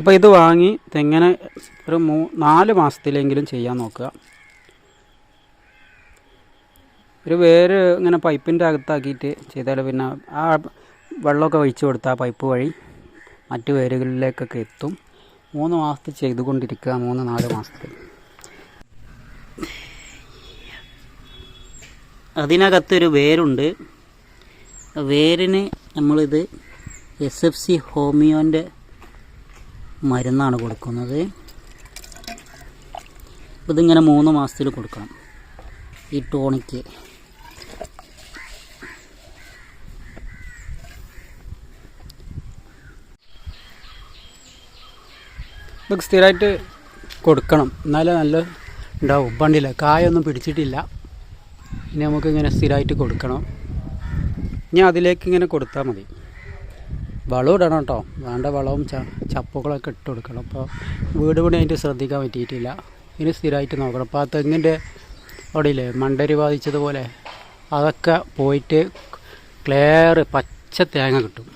അപ്പോൾ ഇത് വാങ്ങി തെങ്ങനെ ഒരു 4 മാസത്തിലെങ്കിലും ചെയ്യാൻ നോക്കുക. ഒരു വേര് ഇങ്ങനെ പൈപ്പിൻ്റെ അകത്താക്കിയിട്ട് ചെയ്താൽ പിന്നെ ആ വെള്ളമൊക്കെ ഒഴിച്ചു കൊടുത്താൽ പൈപ്പ് വഴി മറ്റു വേരുകളിലേക്കൊക്കെ എത്തും. 3 മാസത്തിൽ ചെയ്തുകൊണ്ടിരിക്കുക, 3-4 മാസത്തിൽ. അതിനകത്തൊരു വേരുണ്ട്. വേരിന് നമ്മളിത് SFC ഹോമിയോൻ്റെ മരുന്നാണ് കൊടുക്കുന്നത്. ഇതിങ്ങനെ 3 മാസത്തിൽ കൊടുക്കണം ഈ ടോണിക്ക്. ഇതൊക്കെ സ്ഥിരമായിട്ട് കൊടുക്കണം, എന്നാലേ നല്ല ഉണ്ടാവും. പണ്ടില്ല കായൊന്നും പിടിച്ചിട്ടില്ല. ഇനി നമുക്കിങ്ങനെ സ്ഥിരമായിട്ട് കൊടുക്കണം. ഇനി അതിലേക്ക് ഇങ്ങനെ കൊടുത്താൽ മതി. വളം ഇടണം കേട്ടോ, വേണ്ട വളവും ചപ്പുകളൊക്കെ ഇട്ട് കൊടുക്കണം. അപ്പോൾ വീട് പണി അതിൻ്റെ ശ്രദ്ധിക്കാൻ പറ്റിയിട്ടില്ല. ഇനി സ്ഥിരമായിട്ട് നോക്കണം. അപ്പോൾ ആ തെങ്ങിൻ്റെ അവിടെയില്ലേ മണ്ടരി ബാധിച്ചതുപോലെ അതൊക്കെ പോയിട്ട് ക്ലിയർ പച്ച തേങ്ങ കിട്ടും.